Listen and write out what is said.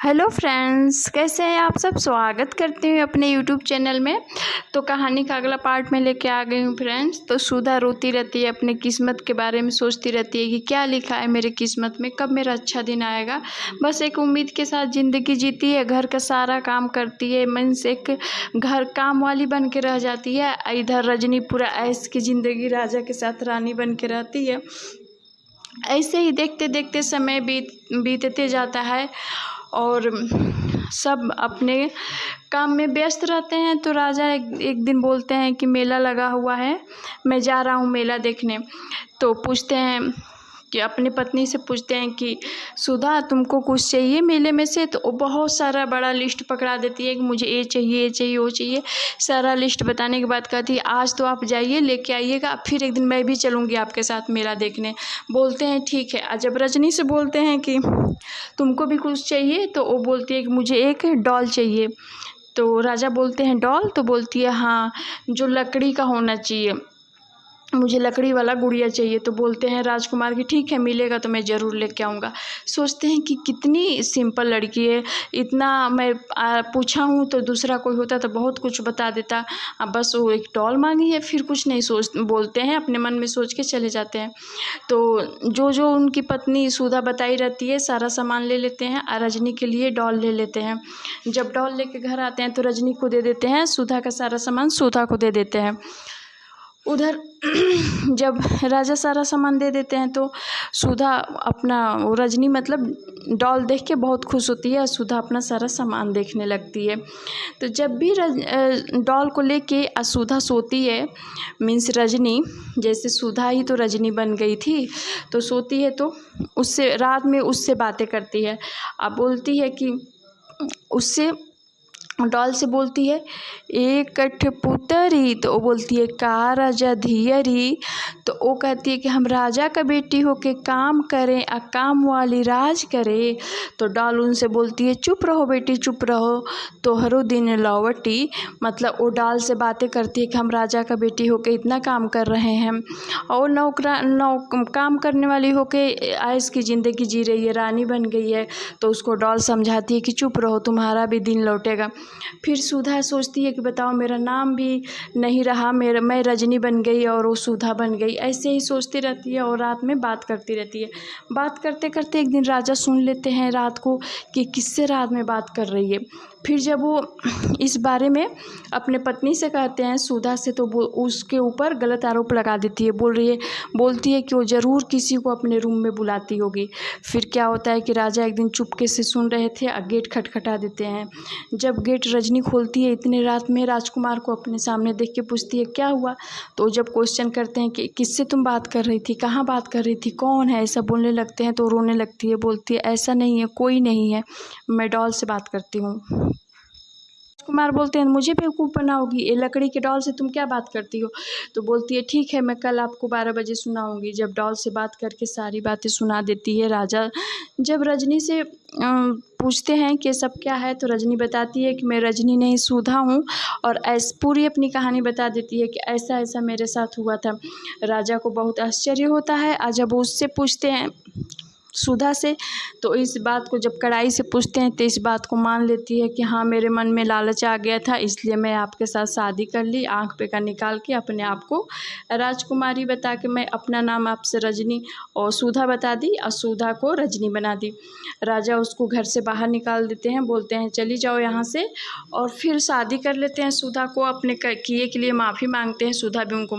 Hello friends, कैसे हैं आप सब। स्वागत करती हूँ अपने यूट्यूब चैनल में। तो कहानी का अगला पार्ट में लेके आ गई हूँ फ्रेंड्स। तो सुधा रोती रहती है, अपनी किस्मत के बारे में सोचती रहती है कि क्या लिखा है मेरे किस्मत में, कब मेरा अच्छा दिन आएगा। बस एक उम्मीद के साथ ज़िंदगी जीती है, घर का सारा काम करती है, मीन्स एक घर काम वाली बन के रह जाती है। इधर रजनी पूरा ऐश की ज़िंदगी राजा के साथ रानी बन के रहती है। ऐसे ही देखते देखते समय बीतते जाता है और सब अपने काम में व्यस्त रहते हैं। तो राजा एक दिन बोलते हैं कि मेला लगा हुआ है, मैं जा रहा हूँ मेला देखने। तो पूछते हैं कि अपनी पत्नी से पूछते हैं कि सुधा तुमको कुछ चाहिए मेले में से। तो वो बहुत सारा बड़ा लिस्ट पकड़ा देती है कि मुझे ये चाहिए, ये चाहिए, वो चाहिए। सारा लिस्ट बताने के बाद कहती है आज तो आप जाइए लेके आइएगा, फिर एक दिन मैं भी चलूँगी आपके साथ मेला देखने। बोलते हैं ठीक है। जब रजनी से बोलते हैं कि तुमको भी कुछ चाहिए, तो वो बोलती है कि मुझे एक डॉल चाहिए। तो राजा बोलते हैं डॉल। तो बोलती है हाँ, जो लकड़ी का होना चाहिए, मुझे लकड़ी वाला गुड़िया चाहिए। तो बोलते हैं राजकुमार की ठीक है, मिलेगा तो मैं ज़रूर लेके आऊँगा। सोचते हैं कि कितनी सिंपल लड़की है, इतना मैं पूछा हूँ तो दूसरा कोई होता तो बहुत कुछ बता देता। अब बस वो एक डॉल मांगी है, फिर कुछ नहीं बोलते हैं, अपने मन में सोच के चले जाते हैं। तो जो जो उनकी पत्नी सुधा बताई रहती है सारा सामान ले लेते हैं और रजनी के लिए डॉल ले लेते हैं। जब डॉल लेके घर आते हैं तो रजनी को दे देते हैं, सुधा का सारा सामान सुधा को दे देते हैं। उधर जब राजा सारा सामान दे देते हैं तो सुधा अपना रजनी मतलब डॉल देख के बहुत खुश होती है और सुधा अपना सारा सामान देखने लगती है। तो जब भी डॉल को लेके सुधा सोती है, मीन्स रजनी, जैसे सुधा ही तो रजनी बन गई थी, तो सोती है तो उससे रात में उससे बातें करती है। अब बोलती है कि उससे डॉल से बोलती है एक कठपुतरी। तो वो बोलती है का राजा धियरी। तो वो कहती है कि हम राजा का बेटी हो के काम करें, काम वाली राज करे। तो डॉल उनसे बोलती है चुप रहो बेटी, चुप रहो, तोहरो दिन लौवटी। मतलब वो डॉल से बातें करती है कि हम राजा का बेटी हो के इतना काम कर रहे हैं और काम करने वाली हो के ऐश की ज़िंदगी जी रही है, रानी बन गई है। तो उसको डॉल समझाती है कि चुप रहो, तुम्हारा भी दिन लौटेगा। फिर सुधा सोचती है कि बताओ मेरा नाम भी नहीं रहा, मैं रजनी बन गई और वो सुधा बन गई। ऐसे ही सोचती रहती है और रात में बात करती रहती है। बात करते करते एक दिन राजा सुन लेते हैं रात को कि किससे रात में बात कर रही है। फिर जब वो इस बारे में अपने पत्नी से कहते हैं सुधा से, तो वो उसके ऊपर गलत आरोप लगा देती है। बोलती है कि वो ज़रूर किसी को अपने रूम में बुलाती होगी। फिर क्या होता है कि राजा एक दिन चुपके से सुन रहे थे और गेट खटखटा देते हैं। जब गेट रजनी खोलती है इतने रात में, राजकुमार को अपने सामने देख के पूछती है क्या हुआ। तो जब क्वेश्चन करते हैं कि किससे तुम बात कर रही थी, कहाँ बात कर रही थी, कौन है, ऐसा बोलने लगते हैं तो रोने लगती है। बोलती है ऐसा नहीं है, कोई नहीं है, मैं डॉल से बात करती हूँ। कुमार बोलते हैं मुझे बेवकूफ़ बनाओगी, ये लकड़ी के डॉल से तुम क्या बात करती हो। तो बोलती है ठीक है, मैं कल आपको 12 बजे सुनाऊंगी। जब डॉल से बात करके सारी बातें सुना देती है राजा। जब रजनी से पूछते हैं कि सब क्या है, तो रजनी बताती है कि मैं रजनी नहीं सुधा हूँ, और पूरी अपनी कहानी बता देती है कि ऐसा ऐसा मेरे साथ हुआ था। राजा को बहुत आश्चर्य होता है। और जब उससे पूछते हैं सुधा से, तो इस बात को जब कड़ाई से पूछते हैं तो इस बात को मान लेती है कि हाँ मेरे मन में लालच आ गया था, इसलिए मैं आपके साथ शादी कर ली। आंख पे का निकाल के अपने आप को राजकुमारी बता के मैं अपना नाम आपसे रजनी और सुधा बता दी और सुधा को रजनी बना दी। राजा उसको घर से बाहर निकाल देते हैं, बोलते हैं चली जाओ यहाँ से, और फिर शादी कर लेते हैं सुधा को। अपने किए के लिए माफ़ी मांगते हैं, सुधा भी उनको